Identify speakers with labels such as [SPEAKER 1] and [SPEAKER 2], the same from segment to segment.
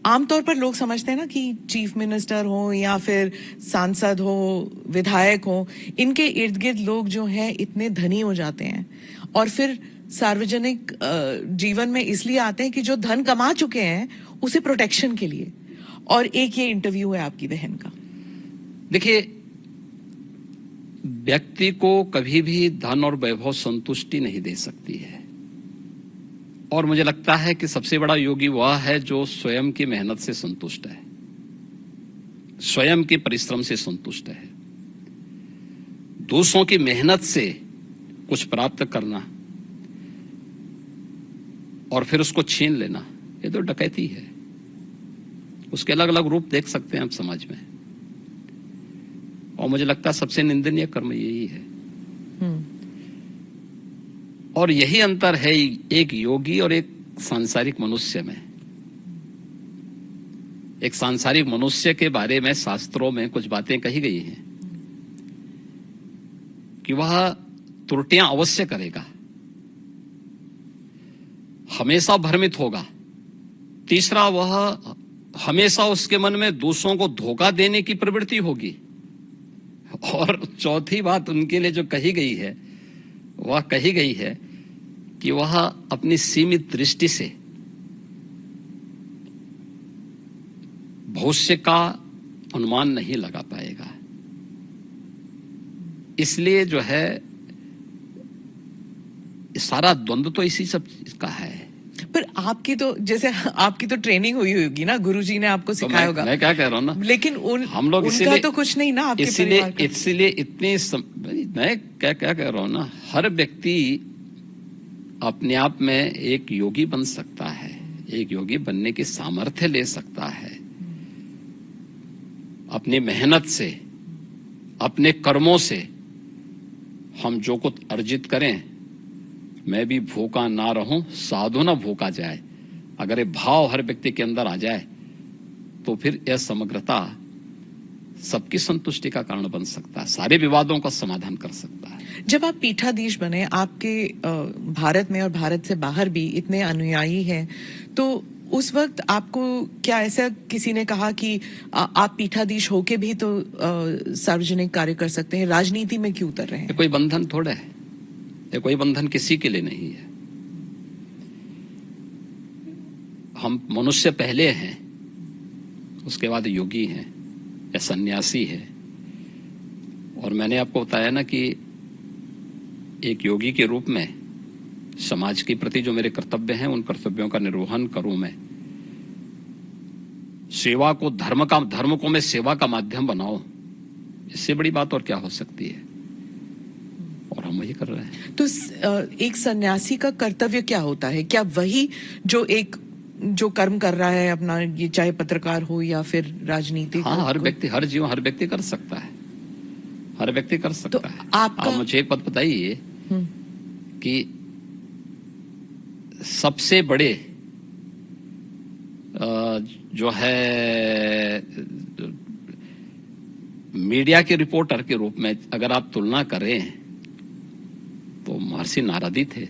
[SPEAKER 1] आमतौर पर लोग समझते हैं ना कि चीफ मिनिस्टर हो या फिर सांसद हो, विधायक हो, इनके इर्द गिर्द लोग जो हैं इतने धनी हो जाते हैं और फिर सार्वजनिक जीवन में इसलिए आते हैं कि जो धन कमा चुके हैं उसे प्रोटेक्शन के लिए। और एक ये इंटरव्यू है आपकी बहन का।
[SPEAKER 2] देखिए, व्यक्ति को कभी भी धन और वैभव संतुष्टि नहीं दे सकती है, और मुझे लगता है कि सबसे बड़ा योगी वह है जो स्वयं की मेहनत से संतुष्ट है, स्वयं के परिश्रम से संतुष्ट है। दूसरों की मेहनत से कुछ प्राप्त करना और फिर उसको छीन लेना, ये तो डकैती है। उसके अलग अलग रूप देख सकते हैं आप समाज में, और मुझे लगता है सबसे निंदनीय कर्म यही है। और यही अंतर है एक योगी और एक सांसारिक मनुष्य में। एक सांसारिक मनुष्य के बारे में शास्त्रों में कुछ बातें कही गई हैं कि वह त्रुटियां अवश्य करेगा, हमेशा भ्रमित होगा। तीसरा, वह हमेशा उसके मन में दूसरों को धोखा देने की प्रवृत्ति होगी। और चौथी बात उनके लिए जो कही गई है, वह कही गई है कि वह अपनी सीमित दृष्टि से भविष्य का अनुमान नहीं लगा पाएगा। इसलिए जो है सारा द्वंद्व तो इसी सब का है।
[SPEAKER 1] पर आपकी तो जैसे आपकी तो ट्रेनिंग हुई होगी ना, गुरुजी ने आपको सिखाया होगा।
[SPEAKER 2] मैं क्या कह रहा हूं ना,
[SPEAKER 1] लेकिन
[SPEAKER 2] हम लोग
[SPEAKER 1] उनका तो कुछ नहीं ना आपके परिवार का।
[SPEAKER 2] इसलिए मैं क्या कह रहा हूं ना, हर व्यक्ति अपने आप में एक योगी बन सकता है, एक योगी बनने की सामर्थ्य ले सकता है। अपनी मेहनत से, अपने कर्मों से हम जो कुछ अर्जित करें, मैं भी भूखा ना रहूं, साधु ना भूखा जाए, अगर ये भाव हर व्यक्ति के अंदर आ जाए तो फिर यह समग्रता सबकी संतुष्टि का कारण बन सकता है, सारे विवादों का समाधान कर सकता है।
[SPEAKER 1] जब आप पीठाधीश बने, आपके भारत में और भारत से बाहर भी इतने अनुयायी हैं, तो उस वक्त आपको क्या ऐसा किसी ने कहा कि आप पीठाधीश होके भी तो सार्वजनिक कार्य कर सकते हैं, राजनीति में क्यों उतर रहे हैं?
[SPEAKER 2] कोई बंधन थोड़ा है, ये कोई बंधन किसी के लिए नहीं है। हम मनुष्य पहले हैं, उसके बाद योगी हैं या सन्यासी है। और मैंने आपको बताया ना कि एक योगी के रूप में समाज के प्रति जो मेरे कर्तव्य हैं, उन कर्तव्यों का निर्वहन करूं मैं। सेवा को धर्म को मैं सेवा का माध्यम बनाऊं, इससे बड़ी बात और क्या हो सकती है, और हम वही कर रहे हैं।
[SPEAKER 1] तो एक सन्यासी का कर्तव्य क्या होता है? क्या वही जो कर्म कर रहा है अपना, ये चाहे पत्रकार हो या फिर राजनीति?
[SPEAKER 2] हाँ, हर व्यक्ति कर सकता है, हर व्यक्ति कर सकता
[SPEAKER 1] तो
[SPEAKER 2] है।
[SPEAKER 1] आप
[SPEAKER 2] मुझे एक बात बताइए कि सबसे बड़े जो है मीडिया के रिपोर्टर के रूप में अगर आप तुलना करें तो महर्षि नारद ही थे।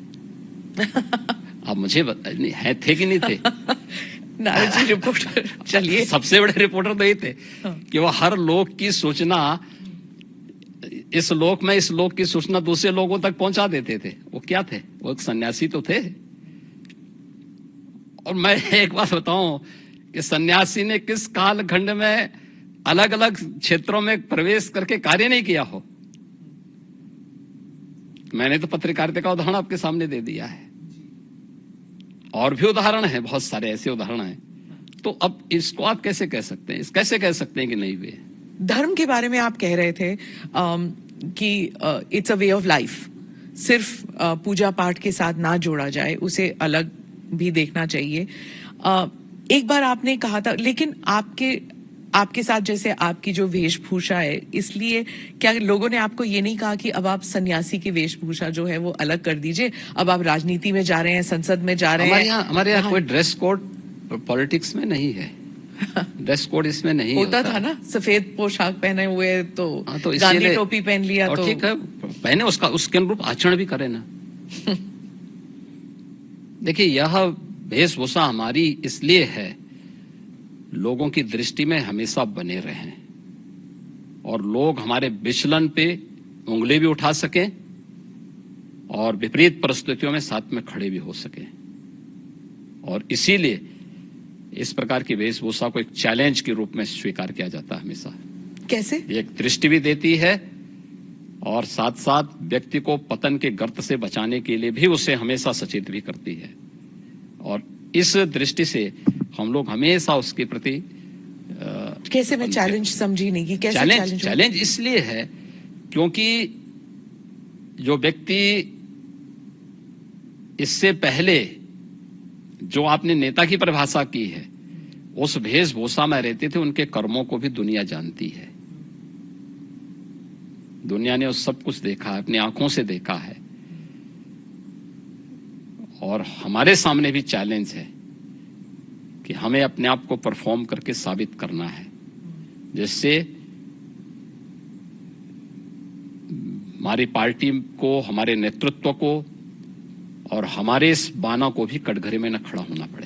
[SPEAKER 2] अब मुझे थे कि नहीं थे?
[SPEAKER 1] नारद जी रिपोर्टर, चलिए
[SPEAKER 2] सबसे बड़े रिपोर्टर तो ये थे कि वो हर लोक की सूचना, इस लोक में इस लोक की सूचना दूसरे लोगों तक पहुंचा देते थे। वो क्या थे? वो एक सन्यासी तो थे। और मैं एक बात बताऊं कि सन्यासी ने किस कालखंड में अलग अलग क्षेत्रों में प्रवेश करके कार्य नहीं किया हो। मैंने तो पत्रकारिता का उदाहरण आपके सामने दे दिया है, और भी उदाहरण हैं, बहुत सारे ऐसे उदाहरण हैं। तो अब इसको आप कैसे कह सकते हैं, कैसे कह सकते हैं कि नहीं हुए?
[SPEAKER 1] धर्म के बारे में आप कह रहे थे कि it's a way of life, सिर्फ पूजा पाठ के साथ ना जोड़ा जाए, उसे अलग भी देखना चाहिए। एक बार आपने कहा था, लेकिन आपके साथ जैसे आपकी जो वेशभूषा है, इसलिए क्या लोगों ने आपको ये नहीं कहा कि अब आप सन्यासी की वेशभूषा जो है वो अलग कर दीजिए, अब आप राजनीति में जा रहे हैं, संसद में जा रहे हैं?
[SPEAKER 2] हमारे यहाँ कोई ड्रेस कोड पॉलिटिक्स में नहीं है। ड्रेस कोड इसमें नहीं
[SPEAKER 1] होता था ना, सफेद पोशाक पहने हुए तो गांधी टोपी पहन लिया तो
[SPEAKER 2] ठीक है, पहने, उसके अनुरूप आचरण भी करे ना। देखिए, यह वेशभूषा हमारी इसलिए है लोगों की दृष्टि में हमेशा बने रहें और लोग हमारे विचलन पे उंगली भी उठा सकें और विपरीत परिस्थितियों में साथ में खड़े भी हो सकें। और इसीलिए इस प्रकार की वेशभूषा को एक चैलेंज के रूप में स्वीकार किया जाता है हमेशा।
[SPEAKER 1] कैसे?
[SPEAKER 2] ये एक दृष्टि भी देती है और साथ साथ व्यक्ति को पतन के गर्त से बचाने के लिए भी उसे हमेशा सचेत भी करती है। और इस दृष्टि से हम लोग हमेशा उसके प्रति
[SPEAKER 1] कैसे? मैं चैलेंज समझी नहीं कि कैसे
[SPEAKER 2] चैलेंज इसलिए है क्योंकि जो व्यक्ति इससे पहले जो आपने नेता की परिभाषा की है उस वेशभूषा में रहते थे, उनके कर्मों को भी दुनिया जानती है। दुनिया ने उस सब कुछ देखा है, अपनी आंखों से देखा है। और हमारे सामने भी चैलेंज है कि हमें अपने आप को परफॉर्म करके साबित करना है, जिससे हमारी पार्टी को, हमारे नेतृत्व को और हमारे इस बाना को भी कटघरे में न खड़ा होना पड़े।